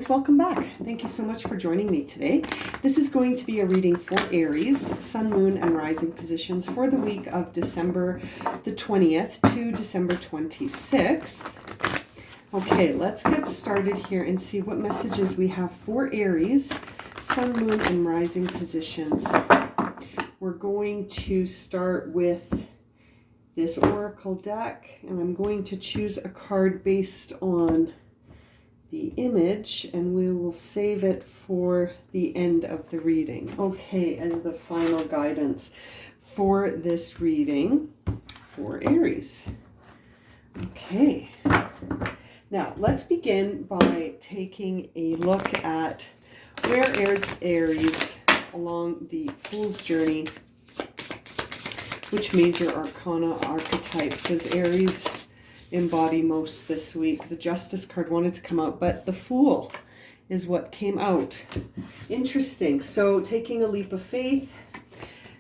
friends, welcome back. Thank you so much for joining me today. This is going to be a reading for Aries, Sun, Moon, and Rising positions for the week of December the 20th to December 26th. Okay, let's get started here and see what messages we have for Aries, Sun, Moon, and Rising positions. We're going to start with this oracle deck, and I'm going to choose a card based on the image, and we will save it for the end of the reading. Okay, as the final guidance for this reading for Aries. Okay, now let's begin by taking a look at where is Aries along the Fool's journey. Which major arcana archetype does Aries embody most this week? The Justice card wanted to come out, but the Fool is what came out. Interesting. So taking a leap of faith,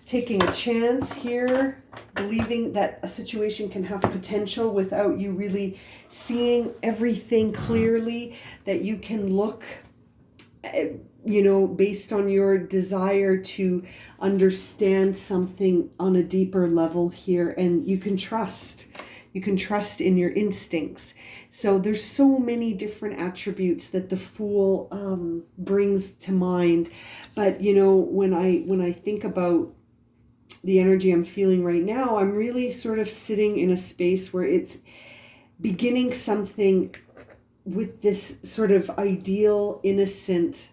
taking a chance here, believing that a situation can have potential without you really seeing everything clearly, that you can look based on your desire to understand something on a deeper level here, and you can trust in your instincts. So there's so many different attributes that the Fool brings to mind. But when I think about the energy I'm feeling right now, I'm really sort of sitting in a space where it's beginning something with this sort of ideal innocent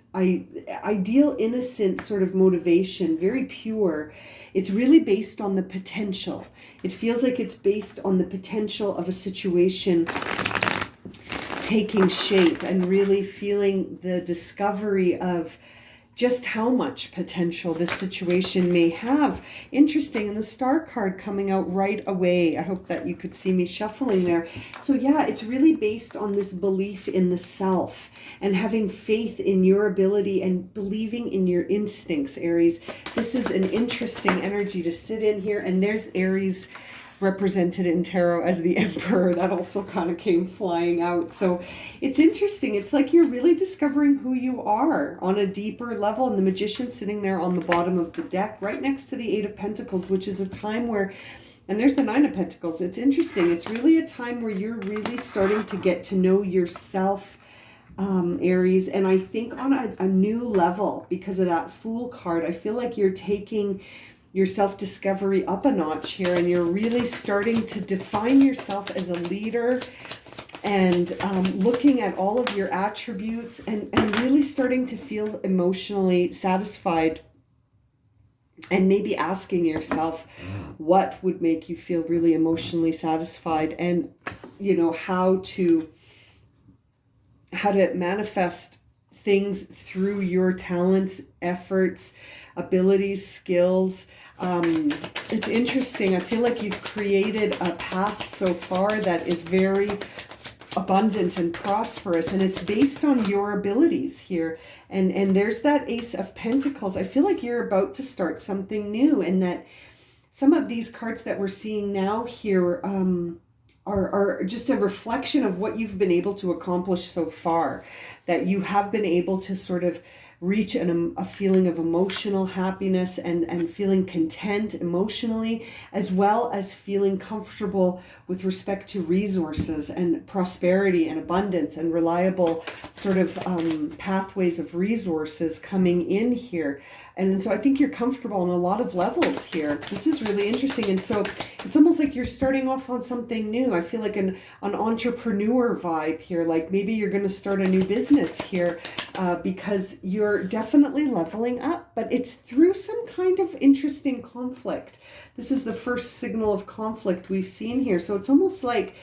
sort of motivation, very pure. It's really based on the potential. It feels like it's based on the potential of a situation taking shape, and really feeling the discovery of just how much potential this situation may have. Interesting, and the Star card coming out right away. I hope that you could see me shuffling there. So yeah, it's really based on this belief in the self and having faith in your ability and believing in your instincts, Aries. This is an interesting energy to sit in here. And there's Aries represented in tarot as the Emperor. That also kind of came flying out. So it's interesting. It's like you're really discovering who you are on a deeper level. And the Magician sitting there on the bottom of the deck right next to the Eight of Pentacles, which is a time where, and there's the Nine of Pentacles. It's interesting. It's really a time where you're really starting to get to know yourself, Aries. And I think on a new level, because of that Fool card, I feel like you're taking your self-discovery up a notch here, and you're really starting to define yourself as a leader, and looking at all of your attributes, and really starting to feel emotionally satisfied, and maybe asking yourself what would make you feel really emotionally satisfied, and how to manifest things through your talents, efforts, abilities, skills. It's interesting. I feel like you've created a path so far that is very abundant and prosperous, and it's based on your abilities here. And there's that Ace of Pentacles. I feel like you're about to start something new, and that some of these cards that we're seeing now here are just a reflection of what you've been able to accomplish so far, that you have been able to sort of reach a feeling of emotional happiness and feeling content emotionally, as well as feeling comfortable with respect to resources and prosperity and abundance and reliable sort of pathways of resources coming in here. And so I think you're comfortable on a lot of levels here. This is really interesting. And so it's almost like you're starting off on something new. I feel like an entrepreneur vibe here, like maybe you're going to start a new business here, because you're definitely leveling up, but it's through some kind of interesting conflict. This is the first signal of conflict we've seen here. So it's almost like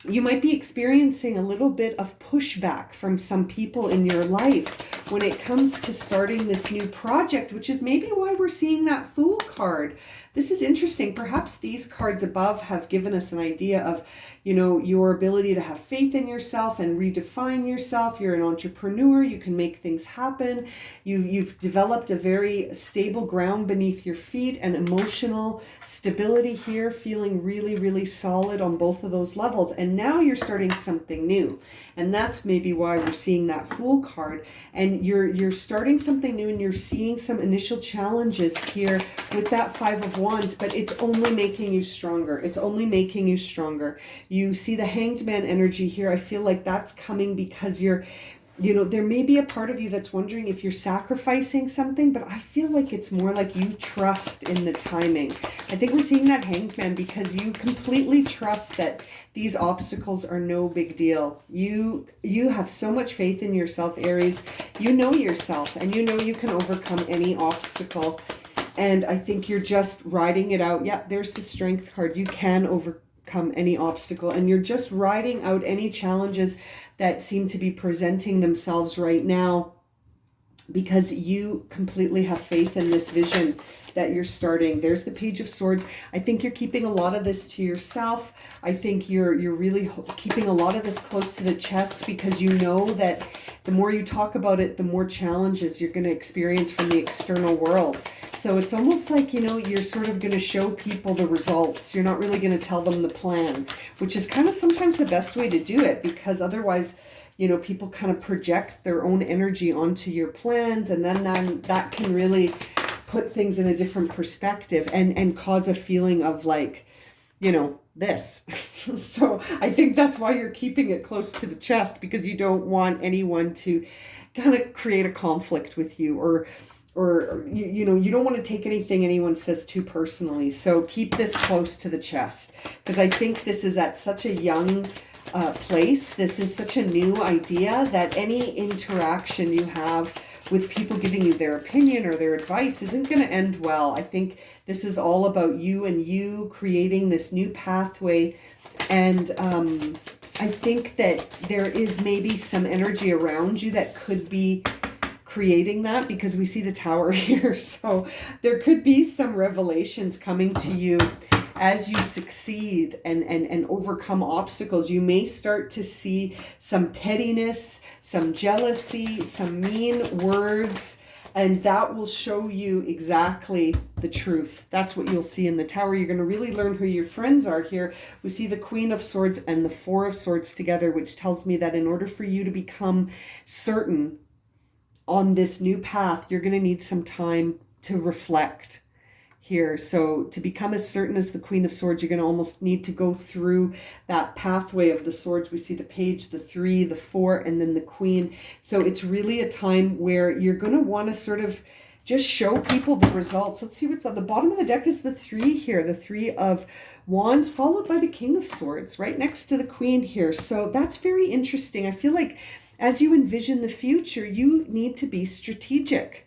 you might be experiencing a little bit of pushback from some people in your life when it comes to starting this new project, which is maybe why we're seeing that Fool card. This is interesting. Perhaps these cards above have given us an idea of, you know, your ability to have faith in yourself and redefine yourself. You're an entrepreneur. You can make things happen. You've developed a very stable ground beneath your feet and emotional stability here, feeling really, really solid on both of those levels. And now you're starting something new. And that's maybe why we're seeing that Fool card. And you're starting something new, and you're seeing some initial challenges here with that Five of Wands, but it's only making you stronger. It's only making you stronger. You see the Hanged Man energy here. I feel like that's coming because you're, you know, there may be a part of you that's wondering if you're sacrificing something, but I feel like it's more like you trust in the timing. I think we're seeing that Hanged Man because you completely trust that these obstacles are no big deal. You have so much faith in yourself, Aries. You know yourself, and you know you can overcome any obstacle. And I think you're just riding it out. Yep, there's the Strength card. You can overcome any obstacle, and you're just riding out any challenges that seem to be presenting themselves right now because you completely have faith in this vision that you're starting. There's the Page of Swords. I think you're keeping a lot of this to yourself. I think you're really keeping a lot of this close to the chest because you know that the more you talk about it, the more challenges you're going to experience from the external world. So it's almost like, you know, you're sort of going to show people the results. You're not really going to tell them the plan, which is kind of sometimes the best way to do it, because otherwise, you know, people kind of project their own energy onto your plans, and then that can really put things in a different perspective and cause a feeling of like, you know, this. So I think that's why you're keeping it close to the chest, because you don't want anyone to kind of create a conflict with you, or you know, you don't want to take anything anyone says too personally. So keep this close to the chest, because I think this is at such a young place. This is such a new idea that any interaction you have with people giving you their opinion or their advice isn't going to end well. I think this is all about you and you creating this new pathway. And I think that there is maybe some energy around you that could be creating that, because we see the Tower here. So there could be some revelations coming to you as you succeed and overcome obstacles. You may start to see some pettiness, some jealousy, some mean words, and that will show you exactly the truth. That's what you'll see in the Tower. You're going to really learn who your friends are here. We see the Queen of Swords and the Four of Swords together, which tells me that in order for you to become certain on this new path, you're going to need some time to reflect here. So to become as certain as the Queen of Swords, you're going to almost need to go through that pathway of the swords. We see the Page, the Three, the Four, and then the Queen. So it's really a time where you're going to want to sort of just show people the results. Let's see what's on the bottom of the deck. Is the Three here, the Three of Wands, followed by the King of Swords right next to the Queen here. So that's very interesting. I feel like as you envision the future, you need to be strategic.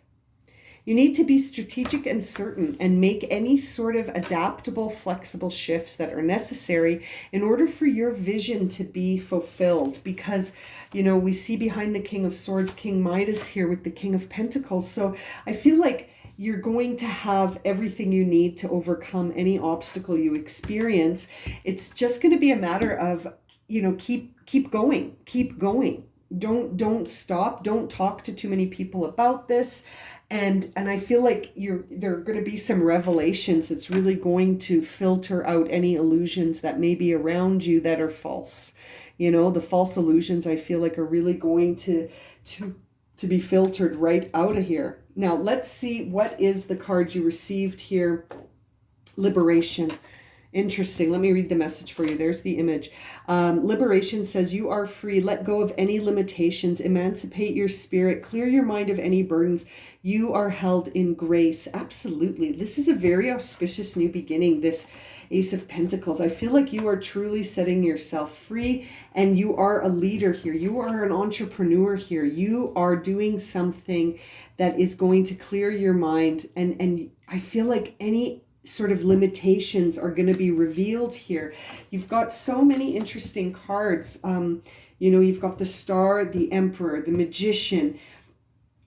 You need to be strategic and certain, and make any sort of adaptable, flexible shifts that are necessary in order for your vision to be fulfilled. Because, you know, we see behind the King of Swords, King Midas here with the King of Pentacles. So I feel like you're going to have everything you need to overcome any obstacle you experience. It's just going to be a matter of, you know, keep going, keep going. Don't stop. Don't talk to too many people about this. And I feel like there are going to be some revelations that's really going to filter out any illusions that may be around you that are false. You know, the false illusions, I feel like, are really going to be filtered right out of here. Now, let's see what is the card you received here. Liberation. Interesting. Let me read the message for you. There's the image. Liberation says you are free. Let go of any limitations. Emancipate your spirit. Clear your mind of any burdens. You are held in grace. Absolutely. This is a very auspicious new beginning, this Ace of Pentacles. I feel like you are truly setting yourself free, and you are a leader here. You are an entrepreneur here. You are doing something that is going to clear your mind. And I feel like any sort of limitations are going to be revealed here. You've got so many interesting cards. You know, you've got the Star, the Emperor, the Magician.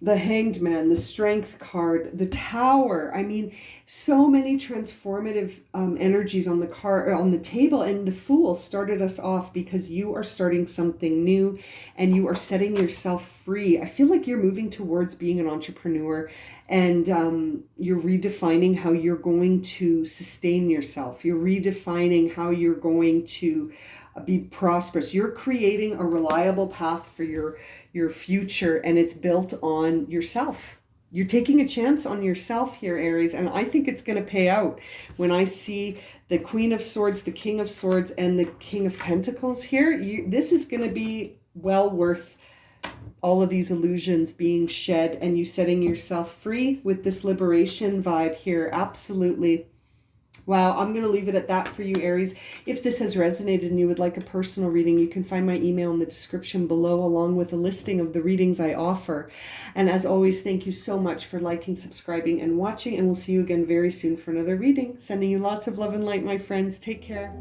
the Hanged Man, the Strength card, the Tower. I mean, so many transformative energies on the card, on the table. And the Fool started us off because you are starting something new and you are setting yourself free. I feel like you're moving towards being an entrepreneur, and you're redefining how you're going to sustain yourself. You're redefining how you're going to be prosperous. You're creating a reliable path for your future, and it's built on yourself. You're taking a chance on yourself here, Aries, and I think it's going to pay out. When I see the Queen of Swords, the King of Swords, and the King of Pentacles here, this is going to be well worth all of these illusions being shed and you setting yourself free with this liberation vibe here. Absolutely. Wow, I'm going to leave it at that for you, Aries. If this has resonated and you would like a personal reading, you can find my email in the description below, along with a listing of the readings I offer. And as always, thank you so much for liking, subscribing, and watching. And we'll see you again very soon for another reading. Sending you lots of love and light, my friends. Take care.